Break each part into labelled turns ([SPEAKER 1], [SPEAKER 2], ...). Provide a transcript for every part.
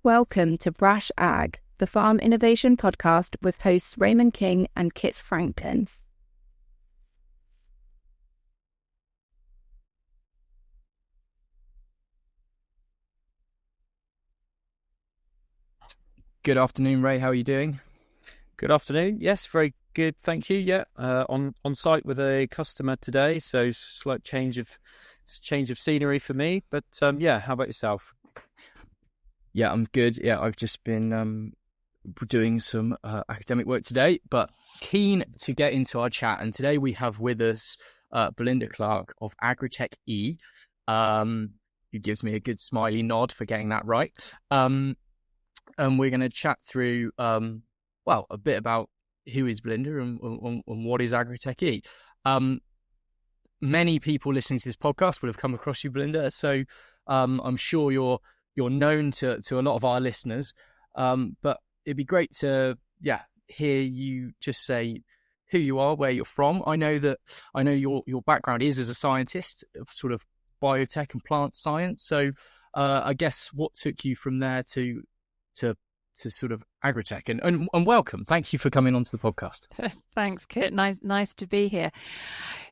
[SPEAKER 1] Welcome to Brash Ag, the Farm Innovation Podcast with hosts Raymond King and Kit Franklin.
[SPEAKER 2] Good afternoon, Ray. How are you doing?
[SPEAKER 3] Good afternoon. Yes, very good. Thank you. Yeah, on site with a customer today, so slight change of scenery for me. But yeah, how about yourself?
[SPEAKER 2] Yeah, I'm good. Yeah, I've just been doing some academic work today, but keen to get into our chat. And today we have with us Belinda Clarke of Agri-TechE, who gives me a good smiley nod for getting that right. And we're going to chat through, a bit about who is Belinda and what is Agri-TechE. Many people listening to this podcast will have come across you, Belinda, so I'm sure you're known to a lot of our listeners. But it'd be great to hear you just say who you are, where you're from. I know your background is as a scientist of sort of biotech and plant science. So I guess what took you from there to sort of Agritech and welcome. Thank you for coming onto the podcast.
[SPEAKER 4] Thanks, Kit. Nice to be here.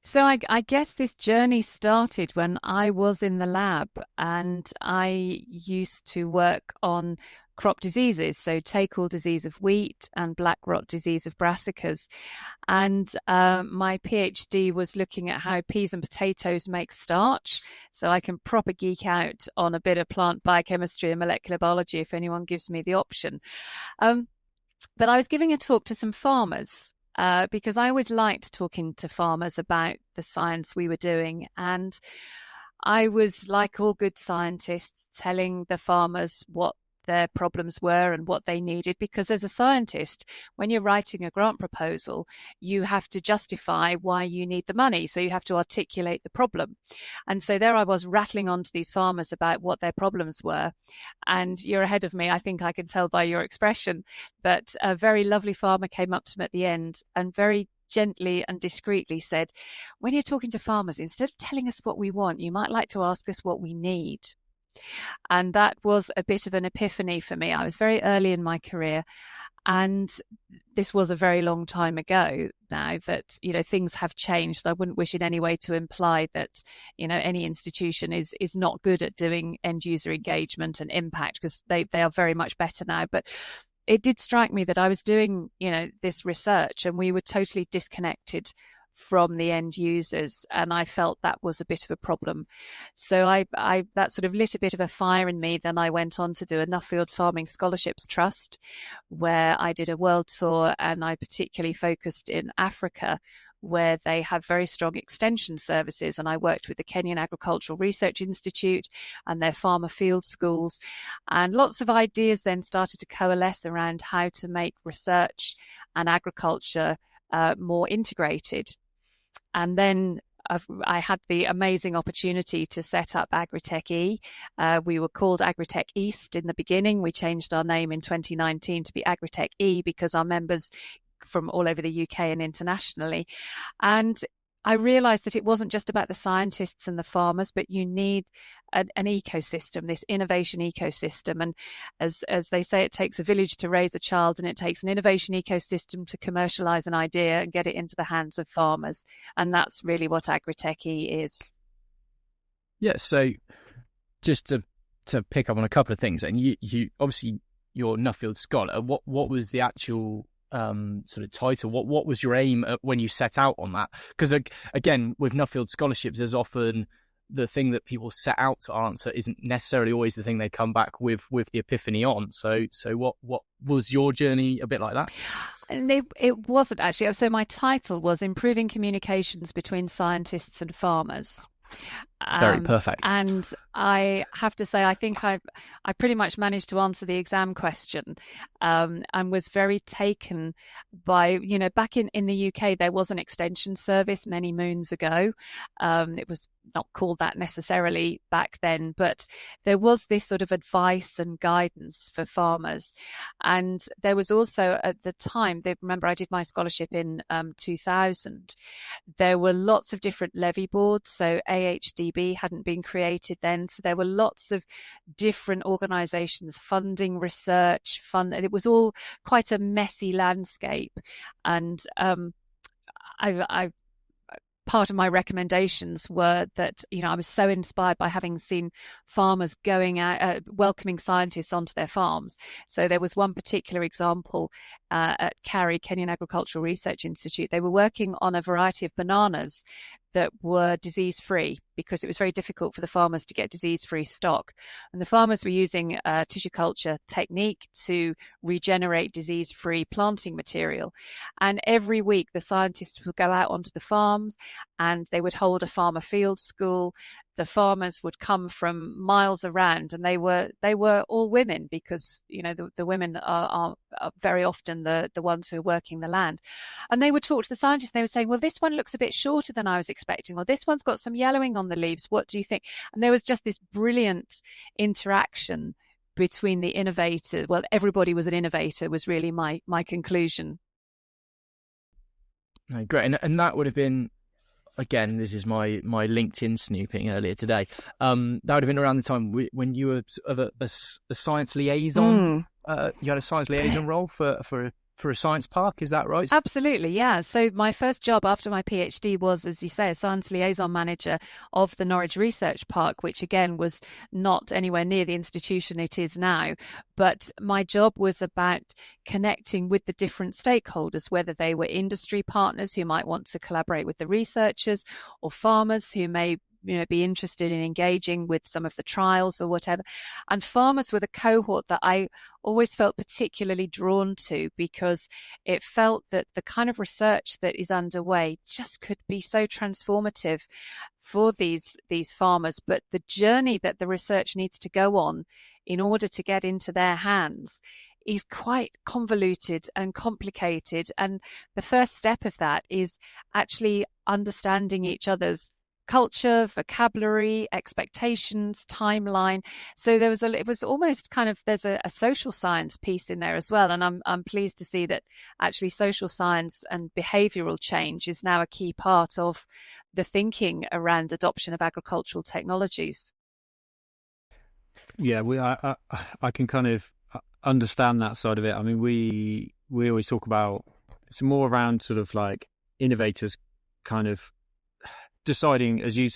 [SPEAKER 4] So I guess this journey started when I was in the lab and I used to work on crop diseases, so take-all disease of wheat and black rot disease of brassicas. And my PhD was looking at how peas and potatoes make starch. So I can proper geek out on a bit of plant biochemistry and molecular biology if anyone gives me the option. But I was giving a talk to some farmers because I always liked talking to farmers about the science we were doing. And I was, like all good scientists, telling the farmers what their problems were and what they needed, because as a scientist, when you're writing a grant proposal, you have to justify why you need the money. So you have to articulate the problem. And so there I was rattling on to these farmers about what their problems were. And you're ahead of me. I think I can tell by your expression. But a very lovely farmer came up to me at the end and very gently and discreetly said, when you're talking to farmers, instead of telling us what we want, you might like to ask us what we need. And that was a bit of an epiphany for me. I was very early in my career, and this was a very long time ago now that, things have changed. I wouldn't wish in any way to imply that, any institution is not good at doing end user engagement and impact, because they are very much better now. But it did strike me that I was doing, this research and we were totally disconnected from the end users, and I felt that was a bit of a problem. So I that sort of lit a bit of a fire in me. Then I went on to do a Nuffield Farming Scholarships Trust, where I did a world tour, and I particularly focused in Africa, where they have very strong extension services. And I worked with the Kenyan Agricultural Research Institute and their farmer field schools. And lots of ideas then started to coalesce around how to make research and agriculture more integrated. And then I had the amazing opportunity to set up Agri-TechE. We were called Agritech East in the beginning. We changed our name in 2019 to be Agri-TechE because our members from all over the UK and internationally. And I realized that it wasn't just about the scientists and the farmers, but you need an ecosystem, this innovation ecosystem. And as they say, it takes a village to raise a child, and it takes an innovation ecosystem to commercialize an idea and get it into the hands of farmers. And that's really what Agri-TechE is.
[SPEAKER 2] Yeah, so just to pick up on a couple of things, and you obviously you're Nuffield Scholar. What was the actual sort of title? What was your aim when you set out on that? Because again, with Nuffield scholarships, there's often the thing that people set out to answer isn't necessarily always the thing they come back with the epiphany on. So what was your journey a bit like that?
[SPEAKER 4] And it wasn't actually. So my title was Improving Communications Between Scientists and Farmers.
[SPEAKER 2] Very perfect.
[SPEAKER 4] And I have to say, I think I pretty much managed to answer the exam question, and was very taken by, back in the UK, there was an extension service many moons ago. It was not called that necessarily back then, but there was this sort of advice and guidance for farmers. And there was also at the time, remember I did my scholarship in 2000, there were lots of different levy boards. So AHD OBE hadn't been created then. So there were lots of different organisations funding research, it was all quite a messy landscape. And I part of my recommendations were that, I was so inspired by having seen farmers going out, welcoming scientists onto their farms. So there was one particular example at CARI, Kenyan Agricultural Research Institute. They were working on a variety of bananas that were disease-free, because it was very difficult for the farmers to get disease-free stock. And the farmers were using a tissue culture technique to regenerate disease-free planting material. And every week the scientists would go out onto the farms and they would hold a farmer field school. The farmers would come from miles around, and they were all women, because the women are very often the ones who are working the land. And they would talk to the scientists. They were saying, well, this one looks a bit shorter than I was expecting, or this one's got some yellowing on the leaves. What do you think? And there was just this brilliant interaction between the innovator. Well, everybody was an innovator, was really my conclusion.
[SPEAKER 2] Oh, great. And that would have been, again, this is my LinkedIn snooping earlier today. That would have been around the time when you were sort of a science liaison. You had a science liaison role for a science park, is that right?
[SPEAKER 4] Absolutely, yeah. So my first job after my PhD was, as you say, a science liaison manager of the Norwich Research Park, which again was not anywhere near the institution it is now. But my job was about connecting with the different stakeholders, whether they were industry partners who might want to collaborate with the researchers, or farmers who may be interested in engaging with some of the trials or whatever. And farmers were the cohort that I always felt particularly drawn to, because it felt that the kind of research that is underway just could be so transformative for these farmers. But the journey that the research needs to go on in order to get into their hands is quite convoluted and complicated. And the first step of that is actually understanding each other's culture, vocabulary, expectations, timeline. So it was almost kind of, there's a social science piece in there as well. And I'm pleased to see that actually social science and behavioural change is now a key part of the thinking around adoption of agricultural technologies.
[SPEAKER 3] Yeah, I can kind of understand that side of it. I mean, we always talk about, it's more around sort of like innovators kind of deciding, as you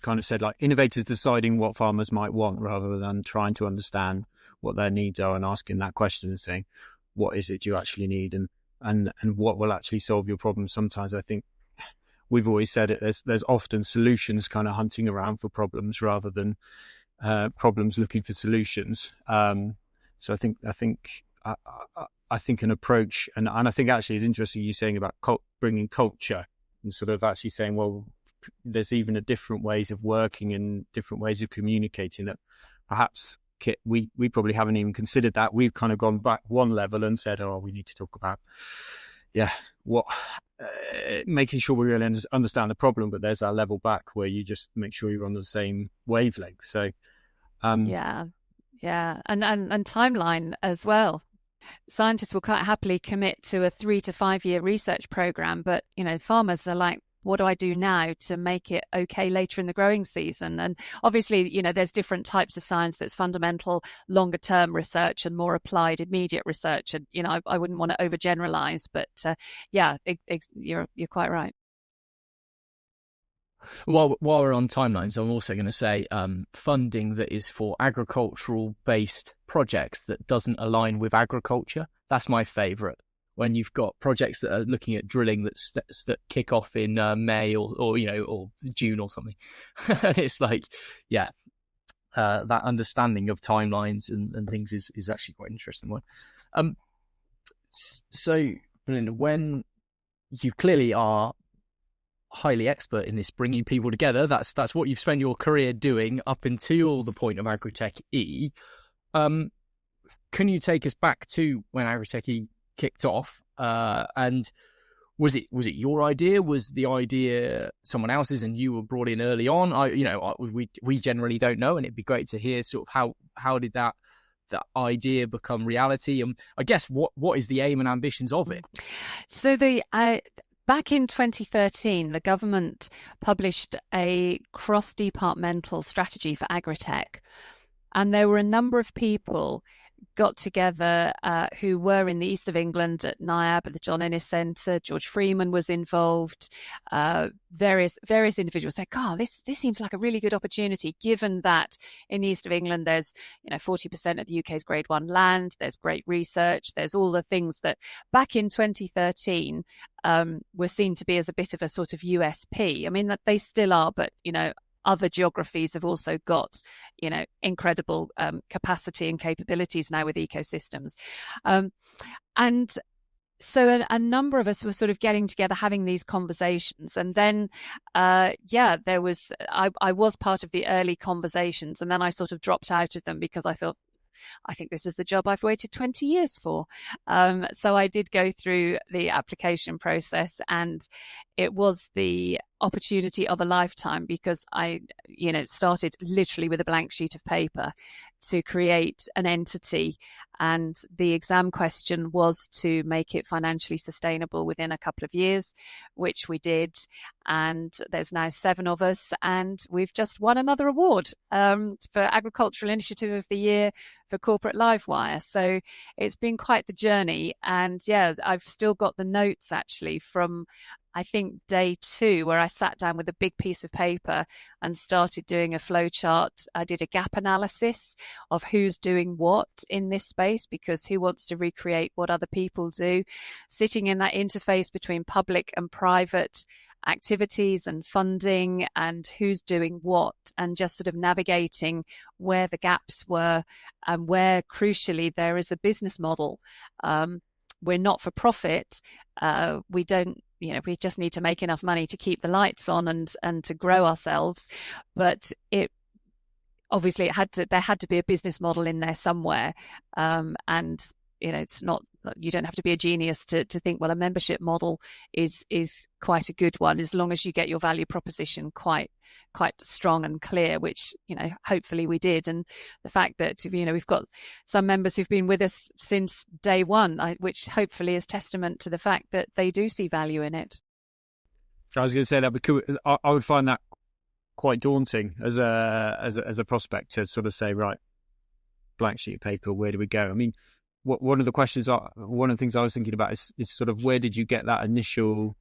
[SPEAKER 3] kind of said, like innovators deciding what farmers might want, rather than trying to understand what their needs are and asking that question and saying, what is it you actually need, and what will actually solve your problem. Sometimes I think we've always said it, there's often solutions kind of hunting around for problems, rather than problems looking for solutions. So I think an approach, and I think actually it's interesting you saying about bringing culture, and sort of actually saying, well, there's even a different ways of working and different ways of communicating that perhaps we probably haven't even considered that. We've kind of gone back one level and said, oh, we need to talk about, making sure we really understand the problem. But there's that level back where you just make sure you're on the same wavelength. So,
[SPEAKER 4] yeah. And timeline as well. Scientists will quite happily commit to a 3 to 5 year research program, but farmers are like, what do I do now to make it okay later in the growing season? And obviously, there's different types of science that's fundamental, longer term research, and more applied immediate research. And, I wouldn't want to overgeneralize, but you're quite right.
[SPEAKER 2] While we're on timelines, I'm also going to say funding that is for agricultural based projects that doesn't align with agriculture. That's my favourite. When you've got projects that are looking at drilling that kick off in May or June or something, and it's like, that understanding of timelines and things is actually quite an interesting one. So, Belinda, when you clearly are highly expert in this, bringing people together, that's what you've spent your career doing up until the point of Agri-TechE. Can you take us back to when Agri-TechE kicked off, and was it your idea? Was the idea someone else's and you were brought in early on? We generally don't know, and it'd be great to hear sort of how did that idea become reality, and I guess what is the aim and ambitions of it?
[SPEAKER 4] So back in 2013, the government published a cross-departmental strategy for Agritech, and there were a number of people got together who were in the east of England at NIAB, at the John Innes Centre. George Freeman was involved. Various individuals said, "God, this seems like a really good opportunity, given that in the east of England there's 40% of the UK's Grade 1 land. There's great research. There's all the things that back in 2013 were seen to be as a bit of a sort of USP. I mean, that they still are, but other geographies have also got, incredible capacity and capabilities now with ecosystems. And so a number of us were sort of getting together, having these conversations. And then, I was part of the early conversations, and then I sort of dropped out of them because I thought, I think this is the job I've waited 20 years for. So I did go through the application process, and it was the opportunity of a lifetime, because I, started literally with a blank sheet of paper to create an entity. And the exam question was to make it financially sustainable within a couple of years, which we did. And there's now 7 of us, and we've just won another award for Agricultural Initiative of the Year for Corporate Livewire. So it's been quite the journey. And yeah, I've still got the notes actually from, I think, day 2, where I sat down with a big piece of paper and started doing a flow chart. I did a gap analysis of who's doing what in this space, because who wants to recreate what other people do, sitting in that interface between public and private activities and funding, and who's doing what, and just sort of navigating where the gaps were and where, crucially, there is a business model. We're not for profit. We don't, we just need to make enough money to keep the lights on and to grow ourselves. But obviously there had to be a business model in there somewhere. And it's not, you don't have to be a genius to think, well, a membership model is quite a good one, as long as you get your value proposition quite strong and clear, which, hopefully we did. And the fact that, we've got some members who've been with us since day one, which hopefully is testament to the fact that they do see value in it.
[SPEAKER 3] I was going to say that I would find that quite daunting as a prospect to sort of say, right, blank sheet of paper, where do we go? I mean, one of the things I was thinking about is sort of, where did you get that initial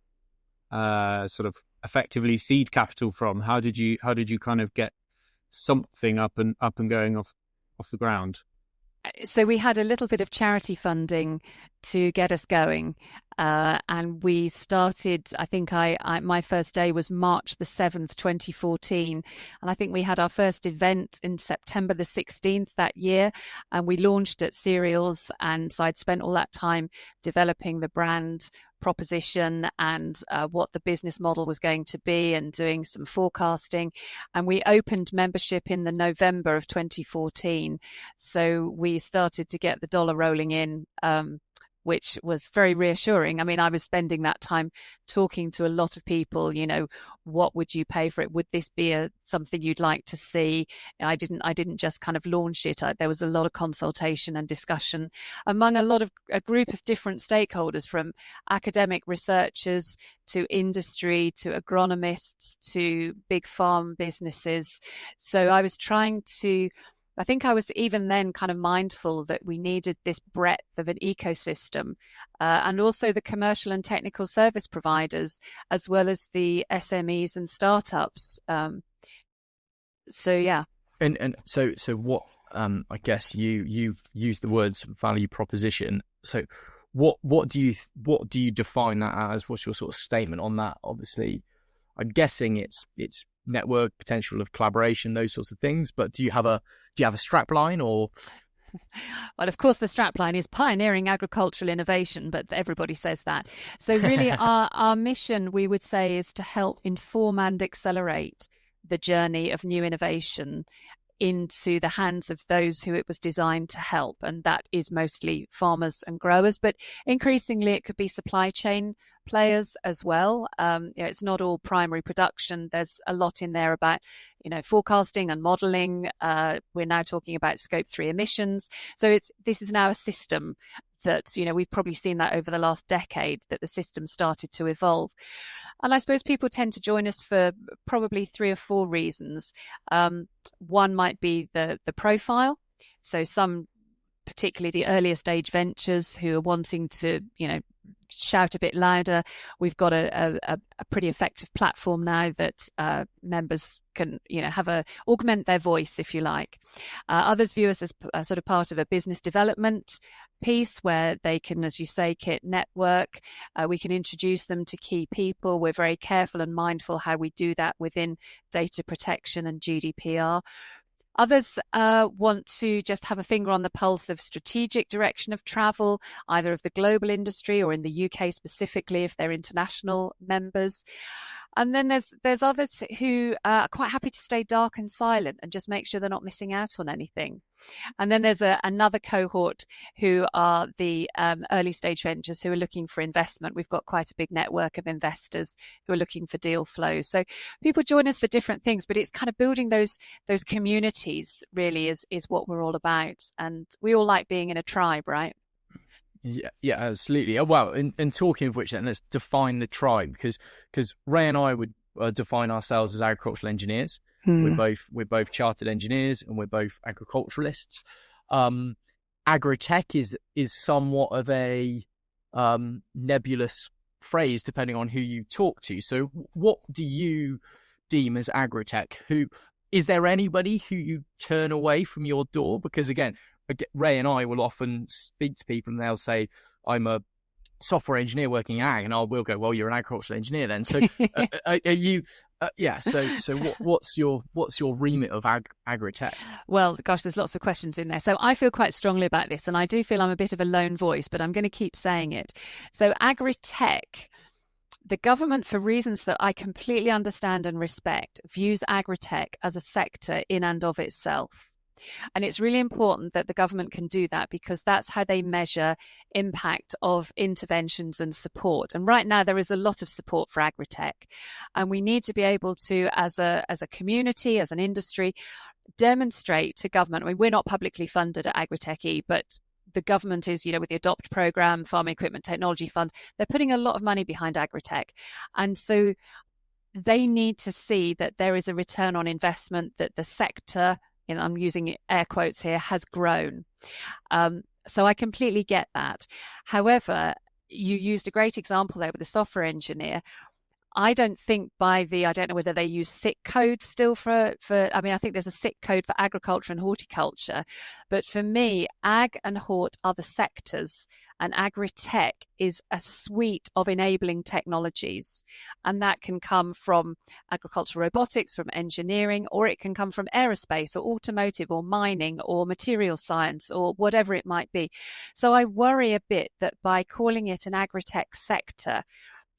[SPEAKER 3] sort of effectively seed capital from? How did you kind of get something up and going off the ground?
[SPEAKER 4] So we had a little bit of charity funding to get us going, and we started, I think my first day was March the 7th, 2014, and I think we had our first event in September the 16th that year, and we launched at Cereals. And so I'd spent all that time developing the brand proposition and what the business model was going to be, and doing some forecasting. And we opened membership in the November of 2014. So we started to get the dollar rolling in, which was very reassuring. I mean, I was spending that time talking to a lot of people, what would you pay for it? Would this be something you'd like to see? I didn't just kind of launch it. There was a lot of consultation and discussion among a group of different stakeholders, from academic researchers to industry to agronomists to big farm businesses. So I think I was even then kind of mindful that we needed this breadth of an ecosystem, and also the commercial and technical service providers, as well as the SMEs and startups. So yeah.
[SPEAKER 2] And so what? I guess you use the words value proposition. So what do you define that as? What's your sort of statement on that? Obviously, I'm guessing it's network, potential of collaboration, those sorts of things. But do you have a strap line, or?
[SPEAKER 4] Well, of course, the strapline is pioneering agricultural innovation, but everybody says that. So really, our mission, we would say, is to help inform and accelerate the journey of new innovation into the hands of those who it was designed to help. And that is mostly farmers and growers, but increasingly it could be supply chain players as well. It's not all primary production. There's a lot in there about, forecasting and modeling. We're now talking about scope 3 emissions. So this is now a system that, we've probably seen that over the last decade, that the system started to evolve. And I suppose people tend to join us for probably 3 or 4 reasons. One might be the profile. So some, particularly the earlier stage ventures who are wanting to, shout a bit louder. We've got a pretty effective platform now that members can, augment their voice, if you like. Others view us as sort of part of a business development piece where they can, as you say, Kit, network. We can introduce them to key people. We're very careful and mindful how we do that within data protection and GDPR. Others want to just have a finger on the pulse of strategic direction of travel, either of the global industry or in the UK specifically, if they're international members. And then there's others who are quite happy to stay dark and silent and just make sure they're not missing out on anything. And then there's another cohort who are the early stage ventures who are looking for investment. We've got quite a big network of investors who are looking for deal flows. So people join us for different things, but it's kind of building those communities really is what we're all about. And we all like being in a tribe, right?
[SPEAKER 2] Yeah, absolutely. Well, in talking of which, then let's define the tribe, because Ray and I would define ourselves as agricultural engineers. We're both chartered engineers and we're both agriculturalists. Agri-Tech is somewhat of a nebulous phrase depending on who you talk to. So, what do you deem as Agri-Tech? Is there anybody who you turn away from your door? Because again, Ray and I will often speak to people and they'll say, I'm a software engineer working in ag, and we'll go, well, you're an agricultural engineer then. So are you, so what's your remit of Agri-Tech?
[SPEAKER 4] Well, gosh, there's lots of questions in there. So I feel quite strongly about this, and I do feel I'm a bit of a lone voice, but I'm going to keep saying it. So Agri-Tech, the government, for reasons that I completely understand and respect, views Agri-Tech as a sector in and of itself. And it's really important that the government can do that, because that's how they measure impact of interventions and support. And right now there is a lot of support for Agri-Tech, and we need to be able to, as a community, as an industry, demonstrate to government. I mean, we're not publicly funded at Agri-TechE, but the government is, with the ADOPT program, Farm Equipment Technology Fund, they're putting a lot of money behind Agri-Tech. And so they need to see that there is a return on investment, that the sector, I'm using air quotes here, has grown. So I completely get that. However, you used a great example there with the software engineer. I don't think I don't know whether they use SIC code still I think there's a SIC code for agriculture and horticulture. But for me, ag and hort are the sectors, and Agri-Tech is a suite of enabling technologies. And that can come from agricultural robotics, from engineering, or it can come from aerospace or automotive or mining or material science or whatever it might be. So I worry a bit that by calling it an Agri-Tech sector,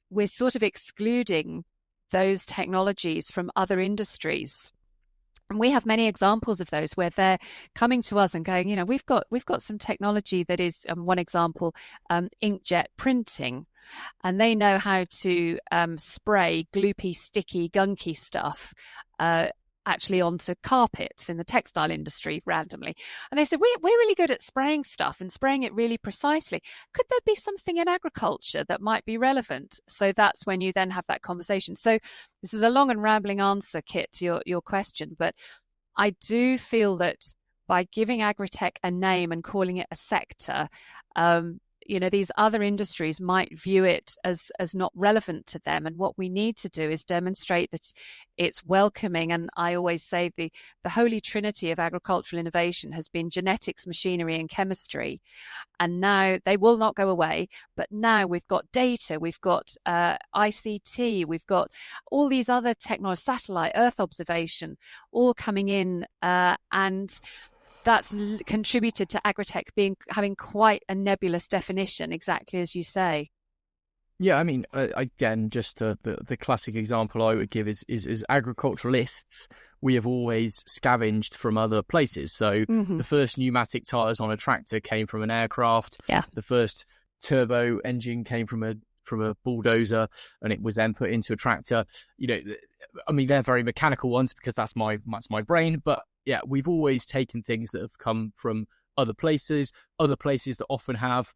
[SPEAKER 4] we're sort of excluding those technologies from other industries. And we have many examples of those where they're coming to us and going, we've got some technology that is, one example, inkjet printing. And they know how to spray gloopy, sticky, gunky stuff actually onto carpets in the textile industry randomly. And they said, we're really good at spraying stuff and spraying it really precisely. Could there be something in agriculture that might be relevant? So that's when you then have that conversation. So this is a long and rambling answer, Kit, to your question, but I do feel that by giving Agri-Tech a name and calling it a sector, these other industries might view it as not relevant to them. And what we need to do is demonstrate that it's welcoming. And I always say the holy trinity of agricultural innovation has been genetics, machinery, and chemistry. And now they will not go away. But now we've got data, we've got ICT, we've got all these other technologies, satellite, Earth observation, all coming in, and that's contributed to Agri-Tech having quite a nebulous definition, exactly as you say.
[SPEAKER 2] Yeah, I mean, again, just the classic example I would give is agriculturalists. We have always scavenged from other places. So the first pneumatic tires on a tractor came from an aircraft. Yeah. The first turbo engine came from a bulldozer, and it was then put into a tractor. I mean, they're very mechanical ones because that's my brain, but yeah, we've always taken things that have come from other places that often have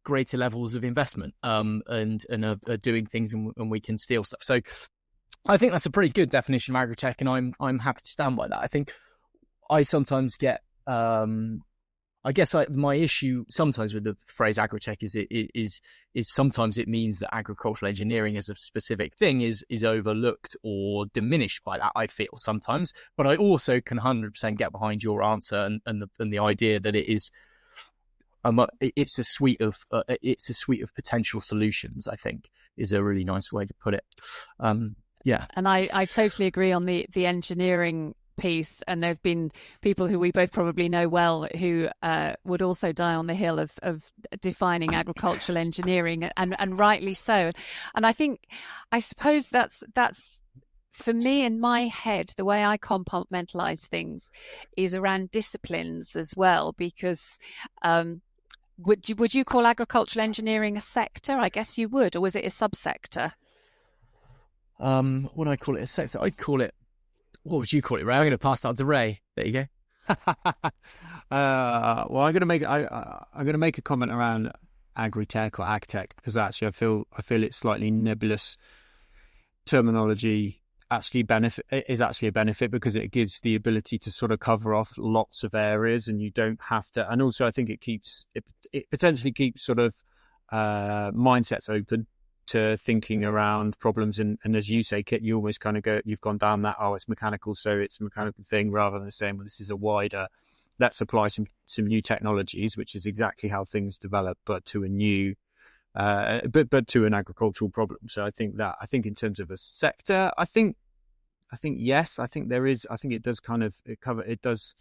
[SPEAKER 2] greater levels of investment, and are doing things, and we can steal stuff. So I think that's a pretty good definition of agri-tech, and I'm happy to stand by that. I think I sometimes get, I guess my issue sometimes with the phrase agri-tech is sometimes it means that agricultural engineering as a specific thing is overlooked or diminished by that, I feel sometimes. But I also can 100% get behind your answer and the idea that it's a suite of potential solutions, I think, is a really nice way to put it. Yeah.
[SPEAKER 4] And I totally agree on the engineering piece. And there have been people who we both probably know well who would also die on the hill of defining agricultural engineering, and rightly so. And I suppose that's for me, in my head, the way I compartmentalize things is around disciplines as well, because would you call agricultural engineering a sector? I guess you would. Or was it a subsector?
[SPEAKER 2] Would I call it a sector? I'd call it, what would you call it, Ray? I'm going to pass that on to Ray. There you go.
[SPEAKER 3] Well, I'm going to make a comment around Agri-Tech or Ag-Tech, because actually I feel it's slightly nebulous terminology. Is actually a benefit, because it gives the ability to sort of cover off lots of areas, and you don't have to. And also, I think it potentially keeps sort of mindsets open to thinking around problems. And as you say, Kit, you almost kind of you've gone down that, it's mechanical, so it's a mechanical thing, rather than saying, well, this is a wider, let's apply some new technologies, which is exactly how things develop, but to a new, but to an agricultural problem. So I think in terms of a sector, I think yes, I think there is. I think it does it does.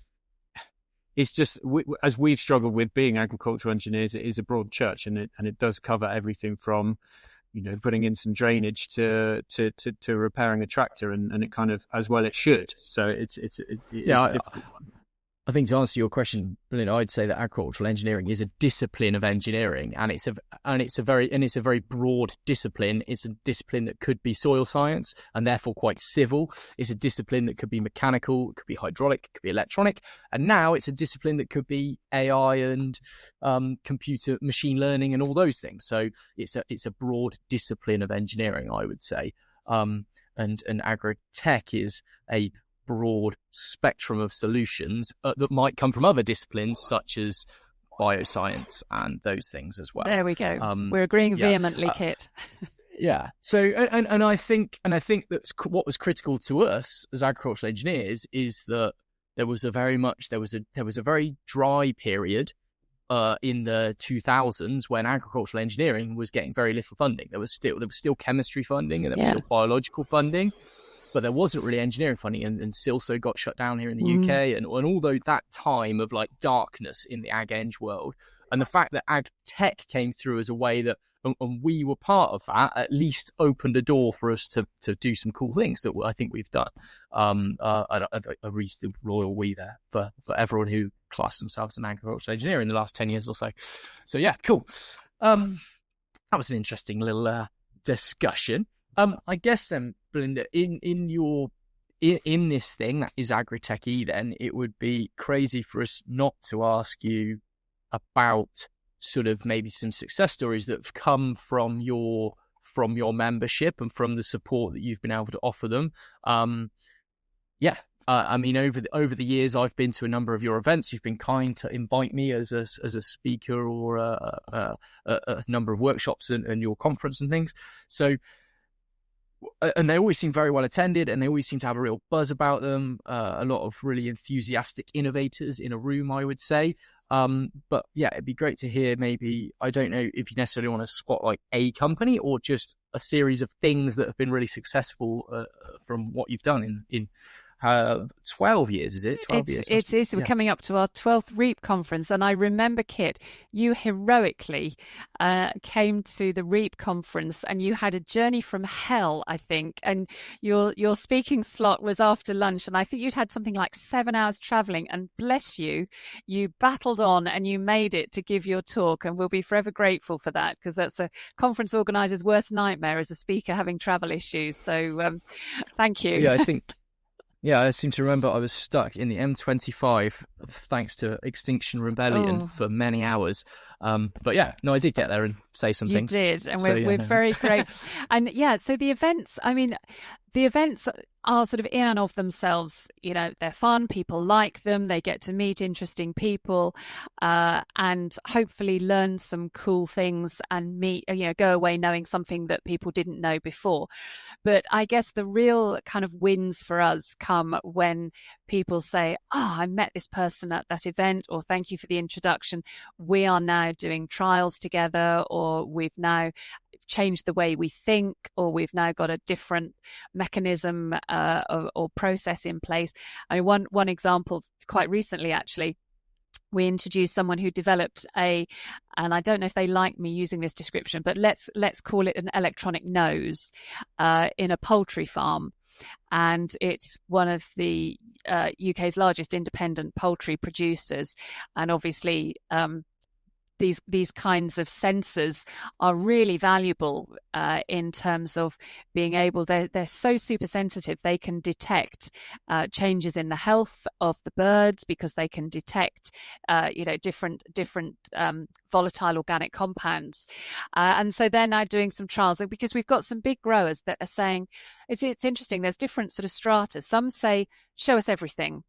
[SPEAKER 3] It's just, as we've struggled with being agricultural engineers, it is a broad church, and it does cover everything from, putting in some drainage to repairing a tractor, and it kind of, as well it should. So it's a difficult one.
[SPEAKER 2] I think, to answer your question, Belinda, I'd say that agricultural engineering is a discipline of engineering, and it's a very broad discipline. It's a discipline that could be soil science and therefore quite civil. It's a discipline that could be mechanical, it could be hydraulic, it could be electronic, and now it's a discipline that could be AI and computer machine learning and all those things. So it's a broad discipline of engineering, I would say, and agri-tech is a broad spectrum of solutions that might come from other disciplines, such as bioscience and those things as well.
[SPEAKER 4] There we go. We're agreeing vehemently, Kit.
[SPEAKER 2] Yeah. So, and I think that's what was critical to us as agricultural engineers, is that there was a very dry period in the 2000s when agricultural engineering was getting very little funding. There was still chemistry funding, and there was still biological funding, but there wasn't really engineering funding, and Silso got shut down here in the UK, and although that time of like darkness in the ag-eng world, and the fact that ag-tech came through as a way that, and we were part of that, at least opened a door for us to do some cool things that I think we've done. A reasonably royal we there for everyone who classed themselves as an agricultural engineer in the last 10 years or so. So yeah, cool. That was an interesting little discussion. I guess then, Belinda, in this thing that is Agri-TechE, then it would be crazy for us not to ask you about sort of maybe some success stories that have come from your membership and from the support that you've been able to offer them. I mean, over the years, I've been to a number of your events. You've been kind to invite me as a speaker, or a number of workshops and your conference and things. So. And they always seem very well attended, and they always seem to have a real buzz about them. A lot of really enthusiastic innovators in a room, I would say. But yeah, it'd be great to hear, maybe, I don't know if you necessarily want to spotlight a company or just a series of things that have been really successful from what you've done in 12 years, is it? 12 years.
[SPEAKER 4] It is. We're coming up to our 12th REAP conference. And I remember, Kit, you heroically came to the REAP conference, and you had a journey from hell, I think. And your speaking slot was after lunch. And I think you'd had something like 7 hours traveling. And bless you, you battled on and you made it to give your talk. And we'll be forever grateful for that, because that's a conference organizer's worst nightmare, as a speaker having travel issues. So thank you.
[SPEAKER 2] Yeah, I seem to remember I was stuck in the M25 thanks to Extinction Rebellion for many hours. But yeah, no, I did get there and say some things.
[SPEAKER 4] You did, and we're very grateful. And yeah, so the events, I mean, the events are sort of in and of themselves, you know, they're fun, people like them, they get to meet interesting people, and hopefully learn some cool things and go away knowing something that people didn't know before. But I guess the real kind of wins for us come when people say, I met this person at that event, or thank you for the introduction. We are now doing trials together, or we've now changed the way we think, or we've now got a different mechanism or process in place. I mean, one example quite recently, actually, we introduced someone who developed and I don't know if they like me using this description, but let's call it an electronic nose in a poultry farm. And it's one of the UK's largest independent poultry producers. And obviously, these kinds of sensors are really valuable in terms of being able, they're so super sensitive, they can detect changes in the health of the birds, because they can detect different volatile organic compounds. And so they're now doing some trials, because we've got some big growers that are saying, it's interesting, there's different sort of strata. Some say, show us everything.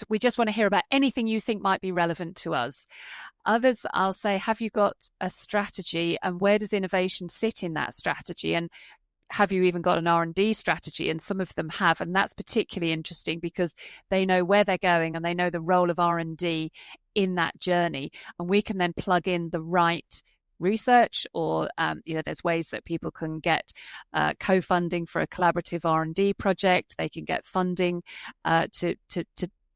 [SPEAKER 4] We just want to hear about anything you think might be relevant to us. Others, I'll say, have you got a strategy, and where does innovation sit in that strategy? And have you even got an R&D strategy? And some of them have, and that's particularly interesting because they know where they're going and they know the role of R&D in that journey. And we can then plug in the right research, or there's ways that people can get co-funding for a collaborative R&D project. They can get funding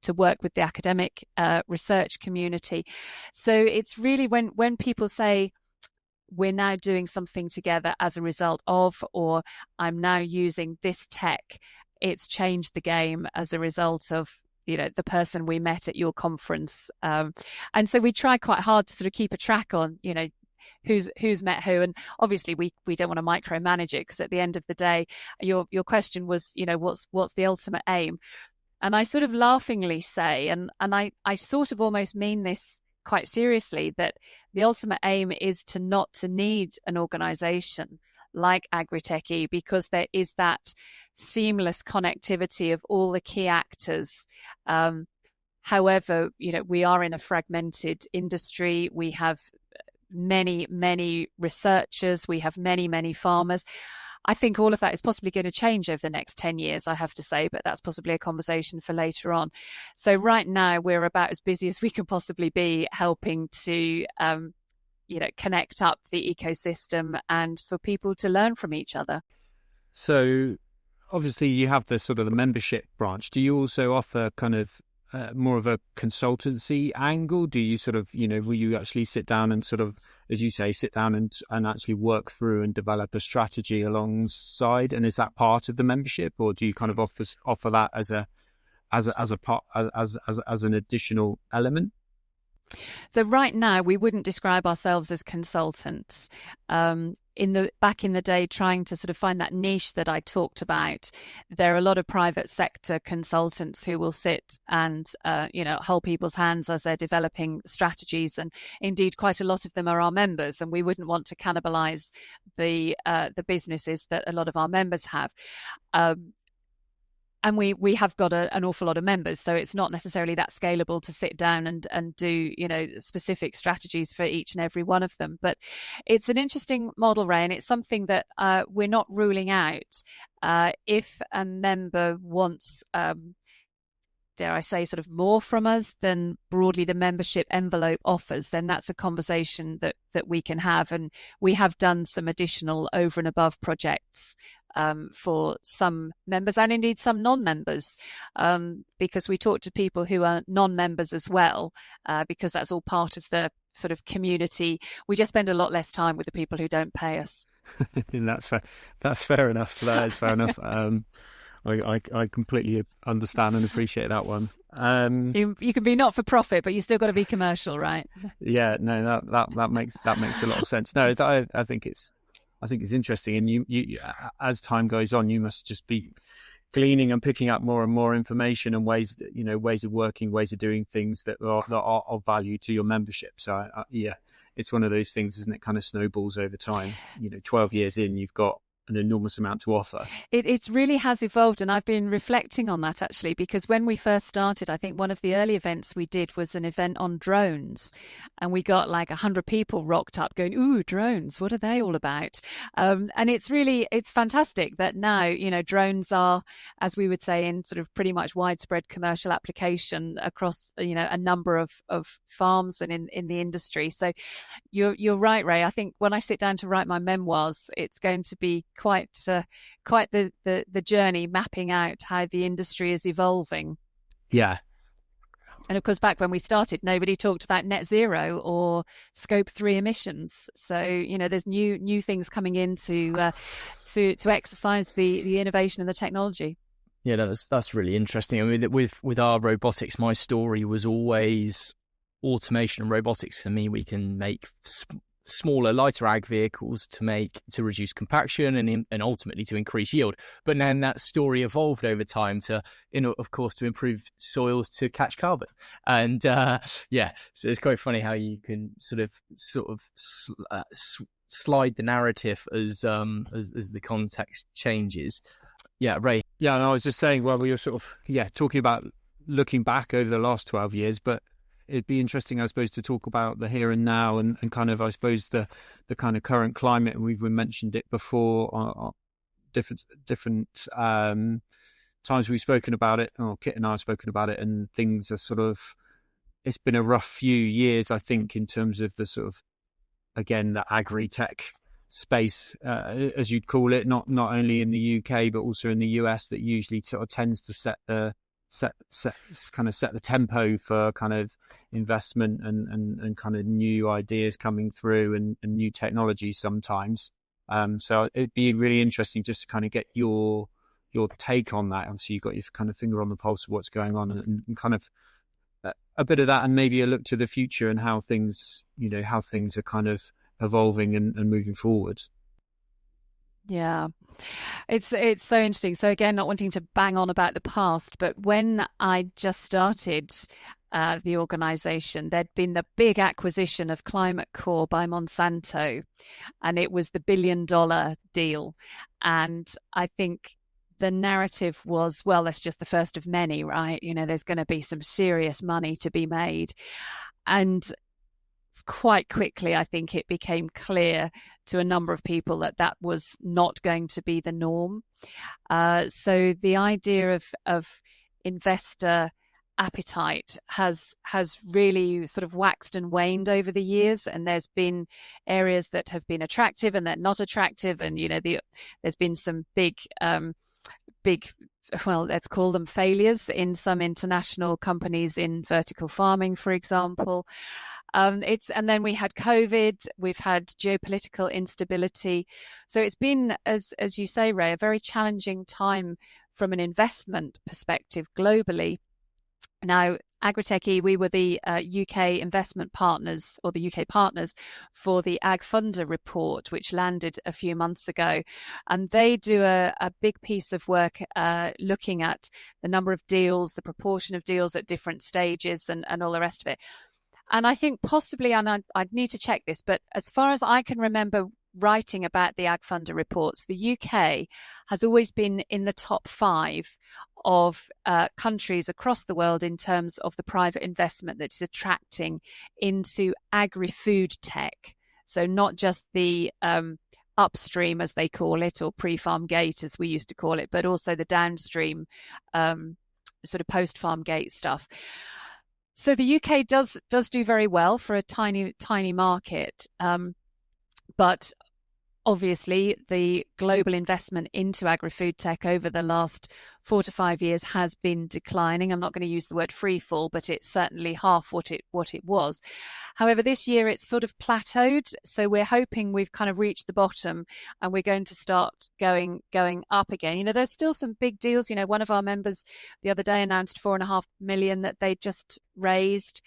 [SPEAKER 4] to work with the academic research community. So it's really when people say, we're now doing something together as a result of, or I'm now using this tech, it's changed the game as a result of the person we met at your conference. And so we try quite hard to sort of keep a track on who's met who, and obviously we don't want to micromanage it, because at the end of the day, your question was what's the ultimate aim. And I sort of laughingly say, and I sort of almost mean this quite seriously, that the ultimate aim is not to need an organization like Agri-TechE, because there is that seamless connectivity of all the key actors. However, we are in a fragmented industry. We have many researchers. We have many farmers. I think all of that is possibly going to change over the next 10 years, I have to say, but that's possibly a conversation for later on. So right now we're about as busy as we can possibly be, helping to, connect up the ecosystem and for people to learn from each other.
[SPEAKER 3] So obviously you have the sort of the membership branch. Do you also offer kind of more of a consultancy angle? Do you sort of, will you actually sit down and sort of, as you say, sit down and actually work through and develop a strategy alongside? And is that part of the membership, or do you kind of offer that as a part, as an additional element?
[SPEAKER 4] So right now we wouldn't describe ourselves as consultants. Back in the day, trying to sort of find that niche that I talked about, there are a lot of private sector consultants who will sit and hold people's hands as they're developing strategies, and indeed quite a lot of them are our members, and we wouldn't want to cannibalize the businesses that a lot of our members have. And we have got an awful lot of members, so it's not necessarily that scalable to sit down and do specific strategies for each and every one of them. But it's an interesting model, Ray, and it's something that we're not ruling out. If a member wants, dare I say, sort of more from us than broadly the membership envelope offers, then that's a conversation that we can have. And we have done some additional over and above projects for some members and indeed some non-members, because we talk to people who are non-members as well, because that's all part of the sort of community. We just spend a lot less time with the people who don't pay us.
[SPEAKER 3] That's fair. That's fair enough. That is fair enough. I completely understand and appreciate that one.
[SPEAKER 4] You can be not for profit, but you still got to be commercial, right?
[SPEAKER 3] Yeah, no, that makes a lot of sense. No, I think it's interesting, and you as time goes on, you must just be gleaning and picking up more and more information and ways of working, ways of doing things that are of value to your membership. So yeah, it's one of those things, isn't it? Kind of snowballs over time. 12 years in, you've got an enormous amount to offer.
[SPEAKER 4] It really has evolved, and I've been reflecting on that actually, because when we first started, I think one of the early events we did was an event on drones, and we got like 100 people rocked up going, "Ooh, drones, what are they all about?" And it's fantastic that now, drones are, as we would say, in sort of pretty much widespread commercial application across, a number of farms and in the industry. So you're right, Ray. I think when I sit down to write my memoirs, it's going to be quite the journey mapping out how the industry is evolving.
[SPEAKER 3] Yeah.
[SPEAKER 4] And of course, back when we started, nobody talked about net zero or scope 3 emissions. So, there's new things coming in to exercise the innovation and the technology.
[SPEAKER 2] Yeah, that's really interesting. I mean, with our robotics, my story was always automation and robotics. For me, we can make smaller, lighter ag vehicles to reduce compaction and ultimately to increase yield. But then that story evolved over time to improve soils to catch carbon. And so it's quite funny how you can sort of slide the narrative as the context changes. Yeah, Ray.
[SPEAKER 3] Yeah, and I was just saying, well, we were sort of talking about looking back over the last 12 years, but it'd be interesting, I suppose, to talk about the here and now and kind of, I suppose, the kind of current climate. And we've mentioned it before on different times we've spoken about it, or Kit and I have spoken about it, and things are sort of, it's been a rough few years, I think, in terms of the sort of, again, the Agri-Tech space, as you'd call it, not only in the UK, but also in the US, that usually sort of tends to set the tempo for kind of investment and kind of new ideas coming through and new technologies sometimes. So it'd be really interesting just to kind of get your take on that. Obviously, you've got your kind of finger on the pulse of what's going on, and kind of a bit of that, and maybe a look to the future and how things are kind of evolving and moving forward.
[SPEAKER 4] Yeah, it's so interesting. So again, not wanting to bang on about the past, but when I just started the organization, there'd been the big acquisition of Climate Core by Monsanto, and it was the $1 billion deal. And I think the narrative was, well, that's just the first of many, right? There's going to be some serious money to be made. And quite quickly, I think it became clear to a number of people that was not going to be the norm. So the idea of investor appetite has really sort of waxed and waned over the years, and there's been areas that have been attractive and that not attractive, and there's been some big well, let's call them failures in some international companies in vertical farming, for example. And then we had COVID, we've had geopolitical instability. So it's been, as you say, Ray, a very challenging time from an investment perspective globally. Now, Agri-TechE, we were the UK investment partners, or the UK partners, for the Ag Funder report, which landed a few months ago. And they do a big piece of work looking at the number of deals, the proportion of deals at different stages, and all the rest of it. And I think possibly, and I'd need to check this, but as far as I can remember writing about the Ag Funder reports, the UK has always been in the top 5 of countries across the world in terms of the private investment that's attracting into agri-food tech. So not just the upstream, as they call it, or pre-farm gate, as we used to call it, but also the downstream sort of post-farm gate stuff. So the UK does do very well for a tiny market, but obviously the global investment into agri-food tech over the last 4 to 5 years has been declining. I'm not going to use the word free fall, but it's certainly half what it was. However, this year it's sort of plateaued, so we're hoping we've kind of reached the bottom and we're going to start going up again. There's still some big deals. One of our members the other day announced $4.5 million that they just raised.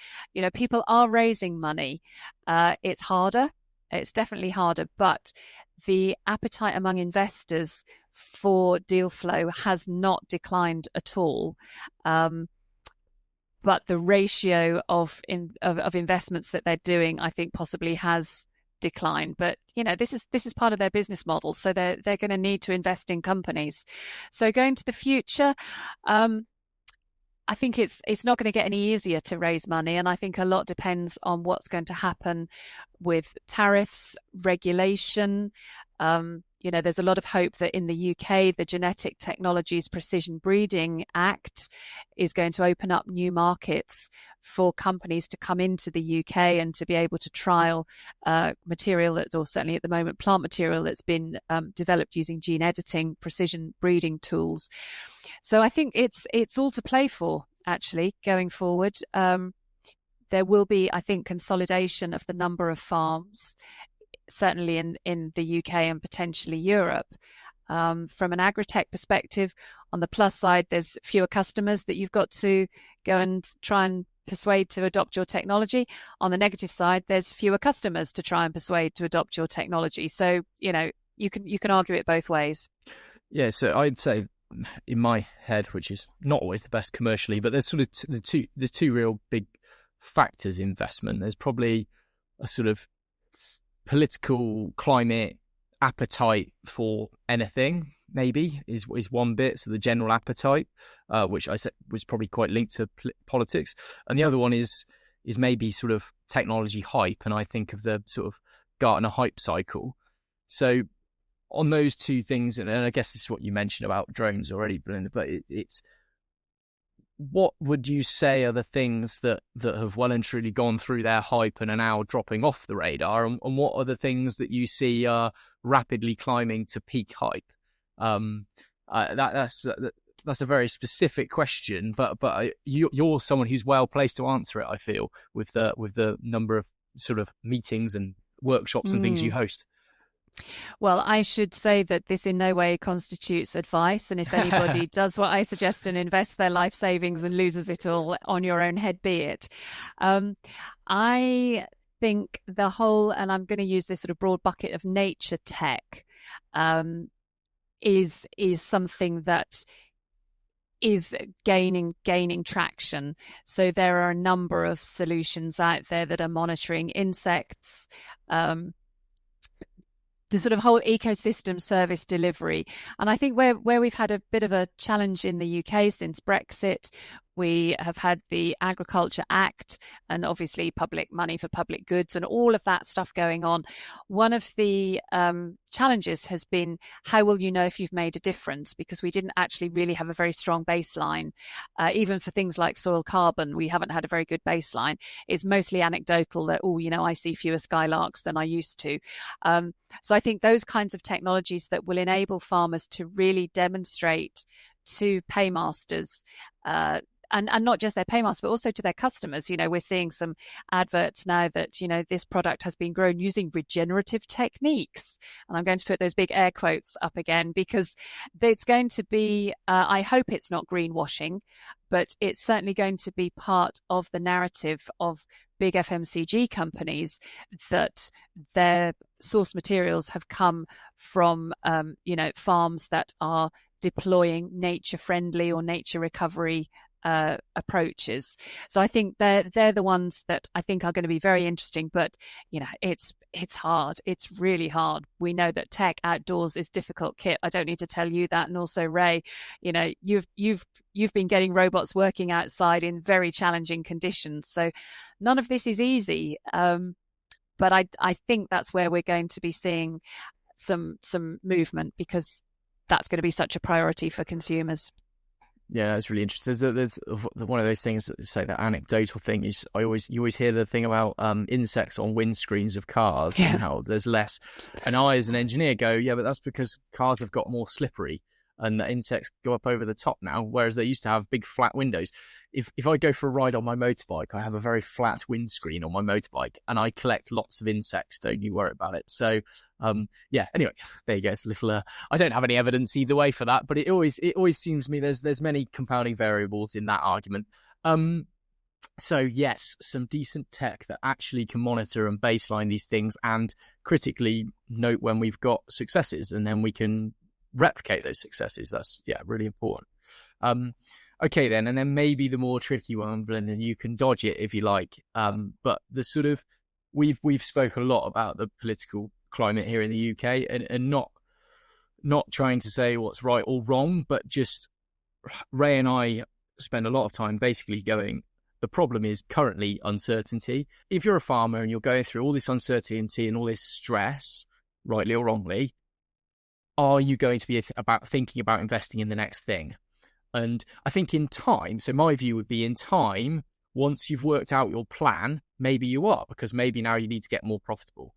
[SPEAKER 4] People are raising money. It's harder. It's definitely harder, but the appetite among investors for deal flow has not declined at all. But the ratio of investments that they're doing, I think, possibly has declined. But this is part of their business model, so they're going to need to invest in companies. So going to the future, I think it's not going to get any easier to raise money, and I think a lot depends on what's going to happen with tariffs, regulation. There's a lot of hope that in the UK, the Genetic Technologies Precision Breeding Act is going to open up new markets for companies to come into the UK and to be able to trial material that, or certainly at the moment, plant material that's been developed using gene editing, precision breeding tools. So I think it's all to play for, actually, going forward. There will be, I think, consolidation of the number of farms, certainly in the UK and potentially Europe. From an Agritech perspective, on the plus side, there's fewer customers that you've got to go and try and persuade to adopt your technology. On the negative side, there's fewer customers to try and persuade to adopt your technology. So, you can argue it both ways.
[SPEAKER 2] Yeah, so I'd say in my head, which is not always the best commercially, but there's sort of there's two real big factors in investment. There's probably a sort of political climate appetite for anything, maybe is one bit. So the general appetite, which I said was probably quite linked to politics, and the other one is maybe sort of technology hype. And I think of the sort of Gartner hype cycle. So on those two things, and I guess this is what you mentioned about drones already, Belinda, but it's what would you say are the things that have well and truly gone through their hype and are now dropping off the radar, and what are the things that you see are rapidly climbing to peak hype? That's a very specific question, but you're someone who's well placed to answer it, I feel, with the number of sort of meetings and workshops and things you host.
[SPEAKER 4] Well, I should say that this in no way constitutes advice. And if anybody does what I suggest and invests their life savings and loses it all, on your own head be it. I think the whole, and I'm going to use this sort of broad bucket of nature tech, is something that is gaining traction. So there are a number of solutions out there that are monitoring insects, the sort of whole ecosystem service delivery. And I think where we've had a bit of a challenge in the UK since Brexit, we have had the Agriculture Act and obviously public money for public goods and all of that stuff going on. One of the challenges has been, how will you know if you've made a difference? Because we didn't actually really have a very strong baseline. Even for things like soil carbon, we haven't had a very good baseline. It's mostly anecdotal that, I see fewer skylarks than I used to. So I think those kinds of technologies that will enable farmers to really demonstrate to paymasters, and not just their paymasters, but also to their customers. We're seeing some adverts now that, this product has been grown using regenerative techniques. And I'm going to put those big air quotes up again, because it's going to be, I hope it's not greenwashing, but it's certainly going to be part of the narrative of big FMCG companies that their source materials have come from, farms that are deploying nature-friendly or nature recovery approaches. So I think they're the ones that I think are going to be very interesting. But it's hard. It's really hard. We know that tech outdoors is difficult, Kit. I don't need to tell you that. And also, Ray, you've been getting robots working outside in very challenging conditions. So none of this is easy. But I think that's where we're going to be seeing some movement, because that's going to be such a priority for consumers.
[SPEAKER 2] Yeah, that's really interesting. There's one of those things, say that anecdotal thing is, you always hear the thing about insects on windscreens of cars and how there's less. And I, as an engineer, go, yeah, but that's because cars have got more slippery and the insects go up over the top now, whereas they used to have big flat windows. If I go for a ride on my motorbike, I have a very flat windscreen on my motorbike and I collect lots of insects. Don't you worry about it. So, anyway, there you go. It's a little, I don't have any evidence either way for that, but it always seems to me there's many compounding variables in that argument. So yes, some decent tech that actually can monitor and baseline these things and critically note when we've got successes, and then we can replicate those successes. That's really important. Okay then, and then maybe the more tricky one, Belinda, you can dodge it if you like. But the sort of we've spoken a lot about the political climate here in the UK, and not trying to say what's right or wrong, but just Ray and I spend a lot of time basically going, the problem is currently uncertainty. If you're a farmer and you're going through all this uncertainty and all this stress, rightly or wrongly, are you going to be thinking about investing in the next thing? And I think in time, so my view would be in time, once you've worked out your plan, maybe you are, because maybe now you need to get more profitable.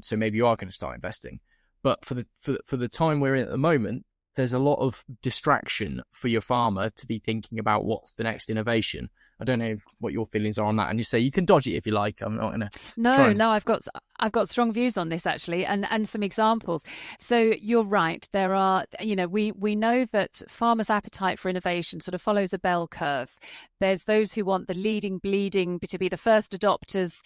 [SPEAKER 2] So maybe you are going to start investing. But for the time we're in at the moment, there's a lot of distraction for your farmer to be thinking about what's the next innovation. I don't know what your feelings are on that. And you say you can dodge it if you like. I'm not going to.
[SPEAKER 4] No, I've got strong views on this actually, and some examples. So you're right. There are, we know that farmers' appetite for innovation sort of follows a bell curve. There's those who want the leading, bleeding to be the first adopters,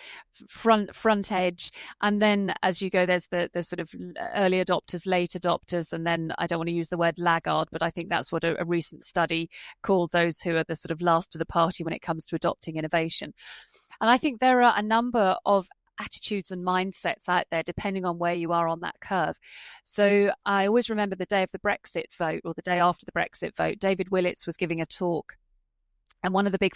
[SPEAKER 4] front edge, and then as you go, there's the sort of early adopters, late adopters, and then I don't want to use the word laggard, but I think that's what a recent study called those who are the sort of last to the party when it comes to adopting innovation. And I think there are a number of attitudes and mindsets out there depending on where you are on that curve. So I always remember the day of the Brexit vote, or the day after the Brexit vote, David Willits was giving a talk. And one of the big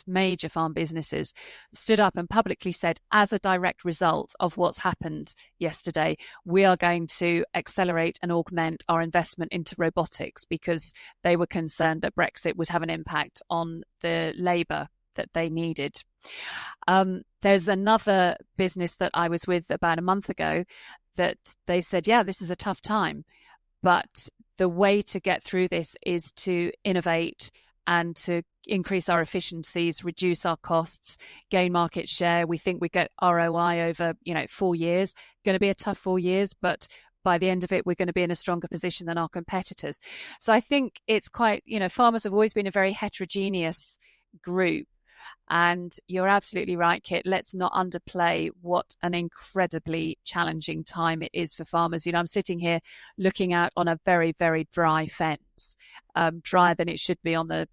[SPEAKER 4] major farm businesses, stood up and publicly said, as a direct result of what's happened yesterday, we are going to accelerate and augment our investment into robotics, because they were concerned that Brexit would have an impact on the labour that they needed. There's another business that I was with about a month ago that they said, this is a tough time, but the way to get through this is to innovate and to increase our efficiencies, reduce our costs, gain market share. We think we get ROI over 4 years. Going to be a tough 4 years, but by the end of it, we're going to be in a stronger position than our competitors. So I think it's quite, farmers have always been a very heterogeneous group. And you're absolutely right, Kit. Let's not underplay what an incredibly challenging time it is for farmers. I'm sitting here looking out on a very, very dry fence, drier than it should be on the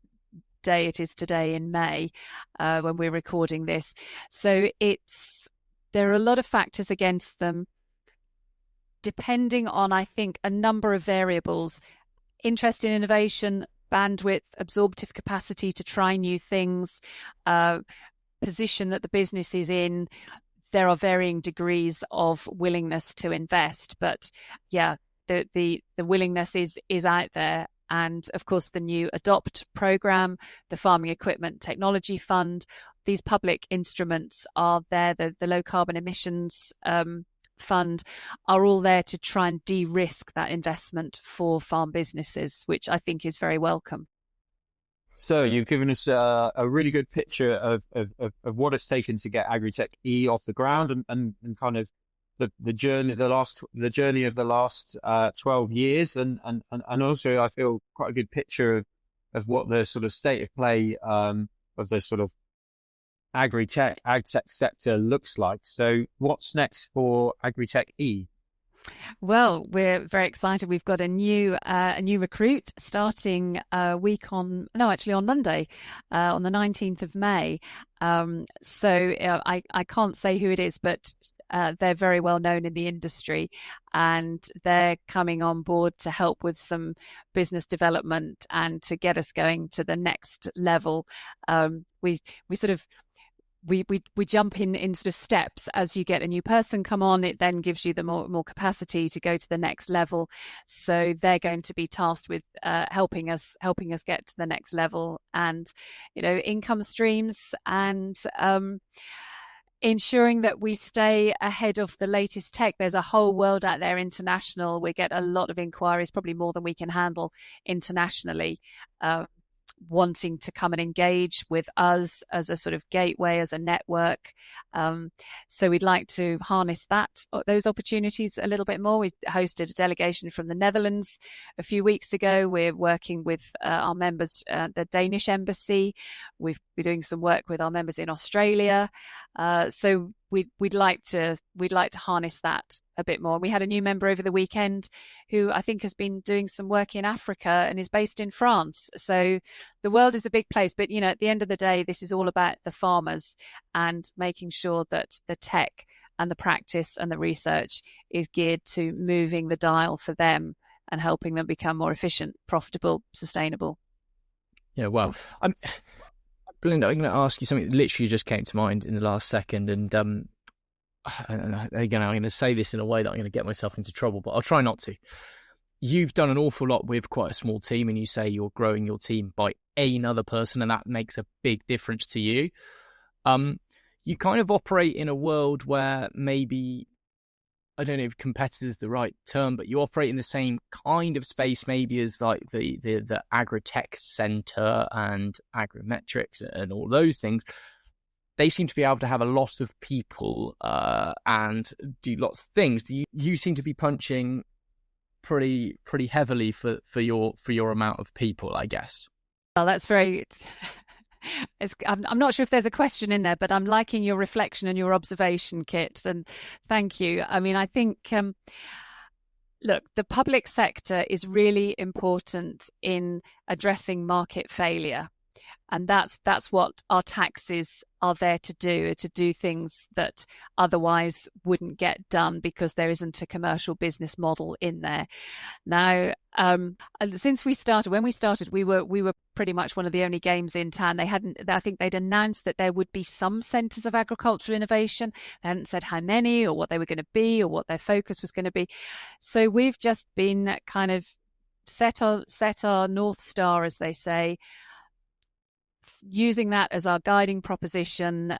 [SPEAKER 4] day it is today in May, when we're recording this. So there are a lot of factors against them, depending on, I think, a number of variables: interest in innovation, bandwidth, absorptive capacity to try new things, position that the business is in. There are varying degrees of willingness to invest, but the willingness is out there. And of course, the new ADOPT program, the Farming Equipment Technology Fund, these public instruments are there. The low carbon emissions fund are all there to try and de-risk that investment for farm businesses, which I think is very welcome.
[SPEAKER 3] So you've given us a really good picture of what it's taken to get Agri-TechE off the ground, and kind of the journey of the last 12 years, and also I feel quite a good picture of what the sort of state of play of the sort of agtech sector looks like. So what's next for Agri-TechE?
[SPEAKER 4] Well, we're very excited. We've got a new recruit starting on Monday, on the 19th of May. I can't say who it is, but they're very well known in the industry, and they're coming on board to help with some business development and to get us going to the next level. We jump in sort of steps. As you get a new person come on, it then gives you the more capacity to go to the next level. So they're going to be tasked with helping us get to the next level, and income streams, and ensuring that we stay ahead of the latest tech. There's a whole world out there international. We get a lot of inquiries, probably more than we can handle internationally, wanting to come and engage with us as a sort of gateway, as a network. So we'd like to harness those opportunities a little bit more. We hosted a delegation from the Netherlands a few weeks ago. We're working with our members, the Danish embassy. We're doing some work with our members in Australia. So we'd like to harness that a bit more. We had a new member over the weekend who I think has been doing some work in Africa and is based in France. So the world is a big place, but at the end of the day, this is all about the farmers and making sure that the tech and the practice and the research is geared to moving the dial for them and helping them become more efficient, profitable, sustainable.
[SPEAKER 2] Yeah, well, Belinda, I'm going to ask you something that literally just came to mind in the last second. And again, I'm going to say this in a way that I'm going to get myself into trouble, but I'll try not to. You've done an awful lot with quite a small team, and you say you're growing your team by another person, and that makes a big difference to you. You kind of operate in a world where maybe, I don't know if competitor is the right term, but you operate in the same kind of space maybe as like the Agri-Tech Center and Agrimetrics and all those things. They seem to be able to have a lot of people and do lots of things. You seem to be punching pretty heavily for your amount of people, I guess.
[SPEAKER 4] Well, that's very... I'm not sure if there's a question in there, but I'm liking your reflection and your observation, Kit, and thank you. I mean, I think, look, the public sector is really important in addressing market failure. And that's what our taxes are there to do things that otherwise wouldn't get done because there isn't a commercial business model in there. Now, when we started, we were pretty much one of the only games in town. I think they'd announced that there would be some centres of agricultural innovation. They hadn't said how many or what they were going to be or what their focus was going to be. So we've just been kind of set our North Star, as they say, using that as our guiding proposition,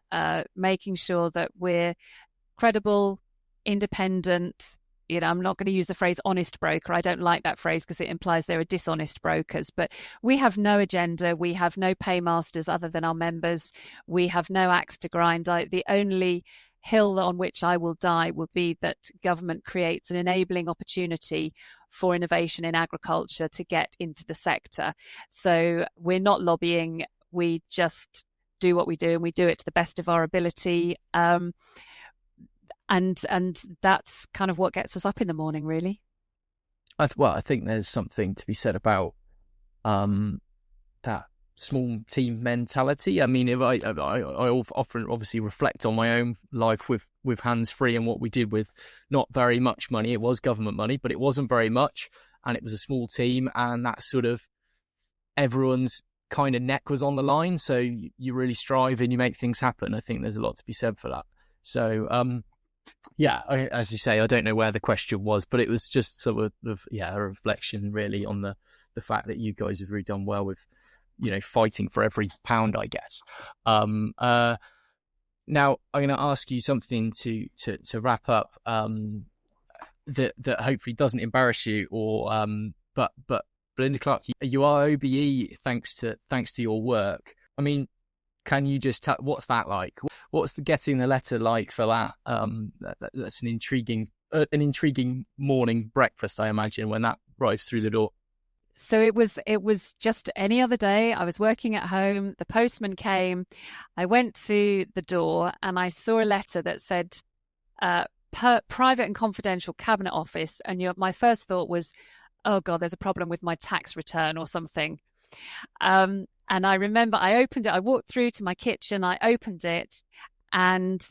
[SPEAKER 4] making sure that we're credible, independent. I'm not going to use the phrase honest broker. I don't like that phrase because it implies there are dishonest brokers, but we have no agenda. We have no paymasters other than our members. We have no axe to grind. The only hill on which I will die will be that government creates an enabling opportunity for innovation in agriculture to get into the sector. So we're not lobbying. We just do what we do, and we do it to the best of our ability. And that's kind of what gets us up in the morning, really.
[SPEAKER 2] I think there's something to be said about that small team mentality. I mean, if I often obviously reflect on my own life with Hands Free and what we did with not very much money. It was government money, but it wasn't very much, and it was a small team, and that sort of everyone's kind of neck was on the line, so you really strive and you make things happen. I think there's a lot to be said for that. So as you say, I don't know where the question was, but it was just sort of a reflection really on the fact that you guys have really done well with fighting for every pound, I guess. Now I'm going to ask you something to wrap up that hopefully doesn't embarrass you, or but Belinda Clarke, you are OBE thanks to your work. I mean, can you just tell what's that like? What's getting the letter like for that? That's an intriguing morning breakfast, I imagine, when that arrives through the door.
[SPEAKER 4] So it was just any other day. I was working at home. The postman came. I went to the door and I saw a letter that said, private and confidential cabinet office. And my first thought was, oh God, there's a problem with my tax return or something. And I remember I opened it. I walked through to my kitchen. I opened it, and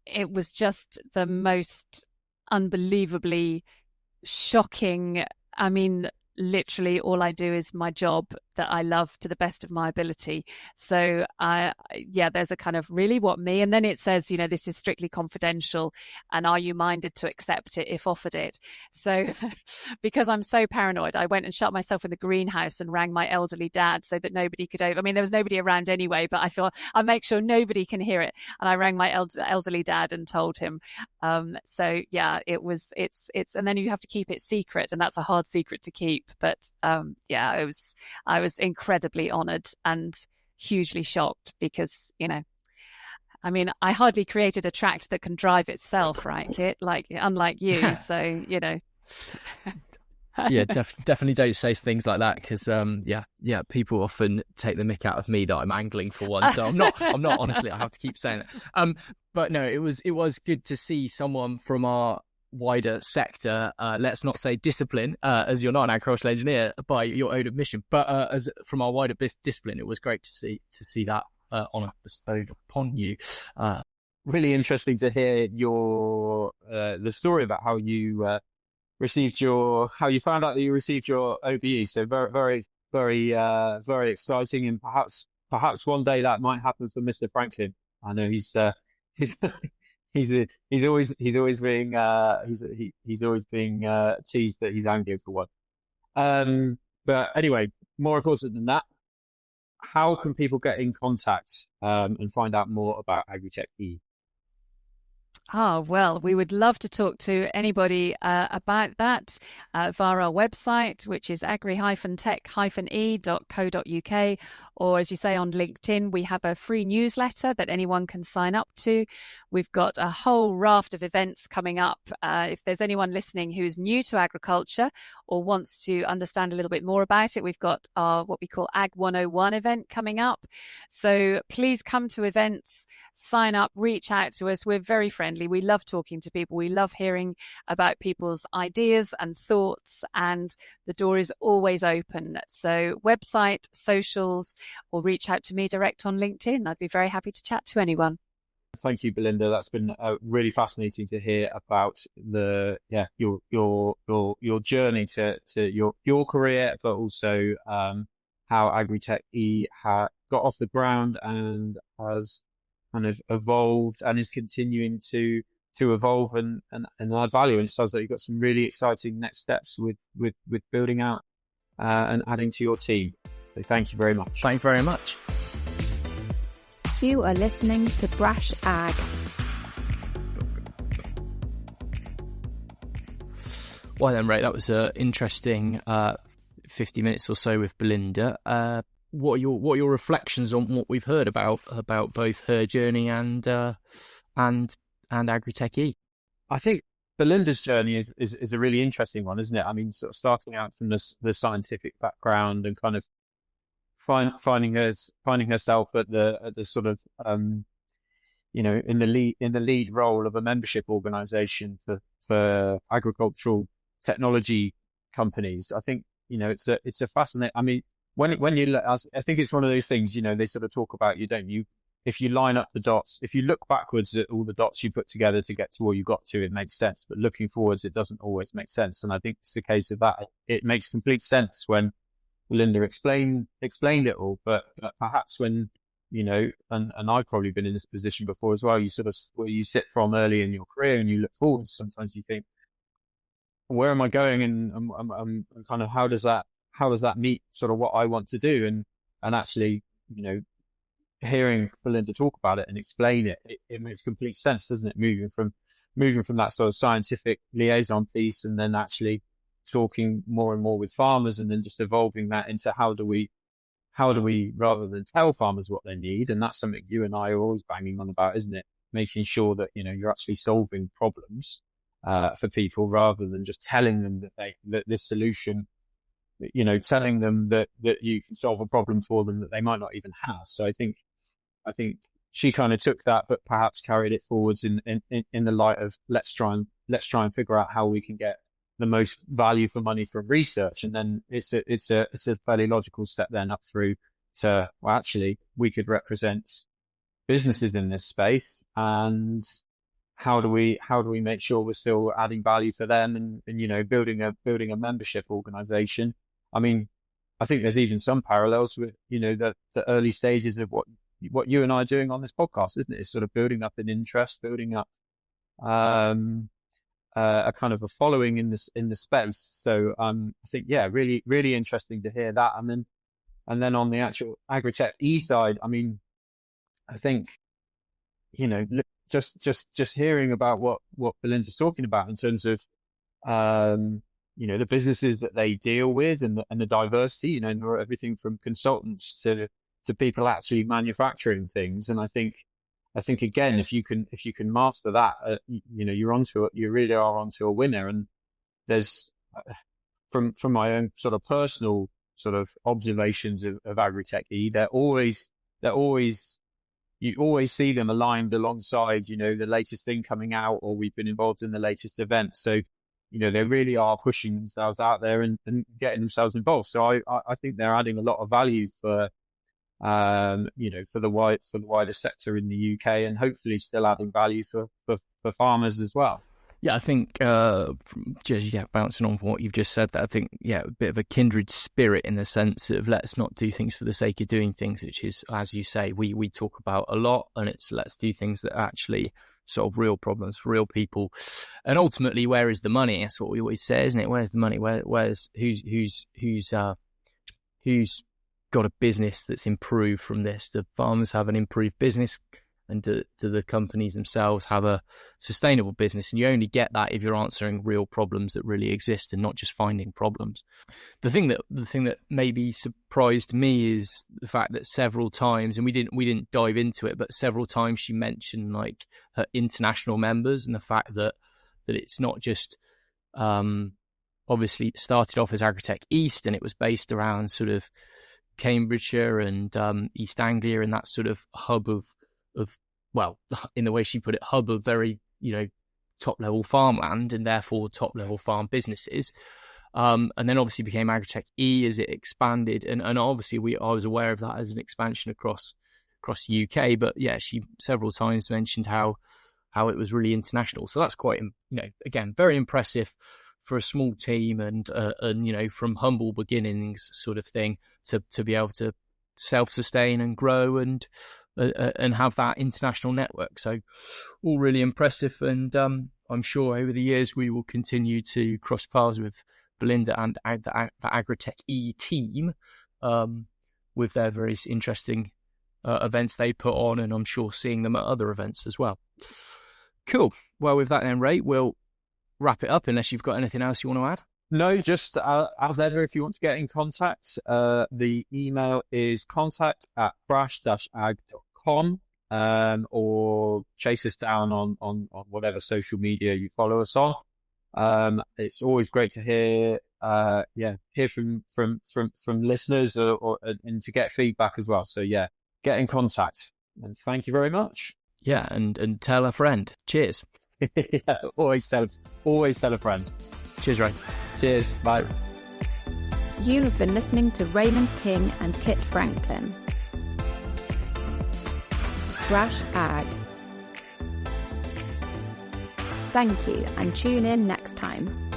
[SPEAKER 4] it was just the most unbelievably shocking. I mean, literally all I do is my job that I love to the best of my ability. So there's a kind of really what me, and then it says, this is strictly confidential, and are you minded to accept it if offered it? So because I'm so paranoid, I went and shut myself in the greenhouse and rang my elderly dad so that nobody could there was nobody around anyway, but I thought I'll make sure nobody can hear it. And I rang my elderly dad and told him. It's and then you have to keep it secret, and that's a hard secret to keep. But I was incredibly honoured and hugely shocked because, I hardly created a tract that can drive itself, right, Kit? Unlike you. So,
[SPEAKER 2] Yeah, definitely don't say things like that, because people often take the mick out of me that I'm angling for one. So I'm not honestly. I have to keep saying that. But no, it was good to see someone from our wider sector. Let's not say discipline, as you're not an agricultural engineer by your own admission, but as from our wider discipline, it was great to see that honour bestowed upon you.
[SPEAKER 3] Really interesting to hear your the story about how you how you found out that you received your OBE. So very, very, very exciting, and perhaps one day that might happen for Mr. Franklin. I know he's he's always being teased that he's angling for one. But anyway, more important than that, how can people get in contact and find out more about Agri-TechE?
[SPEAKER 4] Well, we would love to talk to anybody about that via our website, which is agri-tech-e.co.uk, or as you say, on LinkedIn. We have a free newsletter that anyone can sign up to. We've got a whole raft of events coming up. If there's anyone listening who's new to agriculture or wants to understand a little bit more about it, we've got our what we call Ag 101 event coming up. So please come to events, sign up, reach out to us. We're very friendly. We love talking to people. We love hearing about people's ideas and thoughts, and the door is always open. So website, socials, or reach out to me direct on LinkedIn. I'd be very happy to chat to anyone.
[SPEAKER 3] Thank you, Belinda. That's been really fascinating to hear about your journey to your career, but also how Agri-TechE got off the ground and has kind of evolved and is continuing to evolve and add value. And it sounds like you've got some really exciting next steps with building out and adding to your team. So thank you very much.
[SPEAKER 2] Thank you very much.
[SPEAKER 1] You are listening to Brash Ag.
[SPEAKER 2] Well then, Ray, that was an interesting 50 minutes or so with Belinda. What are your reflections on what we've heard about both her journey and Agri-TechE?
[SPEAKER 3] I think Belinda's journey is a really interesting one, isn't it? I mean, sort of starting out from the scientific background and kind of finding herself at the sort of in the lead role of a membership organisation for agricultural technology companies. I think it's a fascinating. I mean, when you look, I think it's one of those things. They sort of talk about if you line up the dots, if you look backwards at all the dots you put together to get to where you got to, it makes sense. But looking forwards, it doesn't always make sense. And I think it's a case of that. It makes complete sense when Belinda explained it all, but perhaps when, and I've probably been in this position before as well, you sort of, where you sit from early in your career and you look forward, sometimes you think, where am I going? And I'm kind of, how does that meet sort of what I want to do? And actually, hearing Belinda talk about it and explain it, it makes complete sense, doesn't it? Moving from that sort of scientific liaison piece and then actually talking more and more with farmers, and then just evolving that into how do we rather than tell farmers what they need. And that's something you and I are always banging on about, isn't it? Making sure that you're actually solving problems for people, rather than just telling them that this solution, telling them that you can solve a problem for them that they might not even have. So I think she kind of took that, but perhaps carried it forwards in the light of let's try and figure out how we can get the most value for money from research. And then it's a fairly logical step then up through to, well, actually we could represent businesses in this space, and how do we make sure we're still adding value for them and building a membership organization. I mean, I think there's even some parallels with the early stages of what you and I are doing on this podcast, isn't it? It's sort of building up an interest, building up a kind of a following in the space. So I think, yeah, really, really interesting to hear that. And then on the actual Agri-TechE side, I mean, I think, just hearing about what Belinda's talking about in terms of, the businesses that they deal with and the diversity, everything from consultants to people actually manufacturing things. And I think again, if you can master that, you really are onto a winner. And there's, from my own sort of personal sort of observations of Agri-TechE, you always see them aligned alongside, the latest thing coming out, or we've been involved in the latest event. So, they really are pushing themselves out there and getting themselves involved. So I think they're adding a lot of value for the wider sector in the UK, and hopefully still adding value for farmers as well.
[SPEAKER 2] Yeah, I think just bouncing on from what you've just said, that I think a bit of a kindred spirit in the sense of let's not do things for the sake of doing things, which is, as you say, we talk about a lot, and it's let's do things that actually solve real problems for real people. And ultimately, where is the money? That's what we always say, isn't it? Where's the money? Where's who's got a business that's improved from this? Do farmers have an improved business? And do the companies themselves have a sustainable business? And you only get that if you're answering real problems that really exist and not just finding problems. The thing that maybe surprised me is the fact that several times, and we didn't dive into it, but several times she mentioned like her international members, and the fact that it's not just obviously it started off as Agritech East, and it was based around sort of Cambridgeshire and East Anglia, and that sort of hub of well, in the way she put it, hub of very, top level farmland and therefore top level farm businesses. And then obviously became Agri-TechE as it expanded. And obviously I was aware of that as an expansion across the UK. But yeah, she several times mentioned how it was really international. So that's quite, again, very impressive for a small team and from humble beginnings sort of thing to be able to self-sustain and grow and have that international network. So all really impressive, and I'm sure over the years we will continue to cross paths with Belinda and the Agri-TechE team with their various interesting events they put on, and I'm sure seeing them at other events as well. Cool. Well, with that then, Ray, we'll wrap it up unless you've got anything else you want to add.
[SPEAKER 3] No, just as ever, if you want to get in contact, the email is contact@crash-ag.com, or chase us down on whatever social media you follow us on. It's always great to hear from listeners and to get feedback as well. So yeah, get in contact, and thank you very much.
[SPEAKER 2] Yeah, and tell a friend. Cheers.
[SPEAKER 3] Yeah, always tell a friend.
[SPEAKER 2] Cheers, Ray.
[SPEAKER 3] Cheers. Bye.
[SPEAKER 1] You have been listening to Raymond King and Kit Franklin. Crash Ag. Thank you, and tune in next time.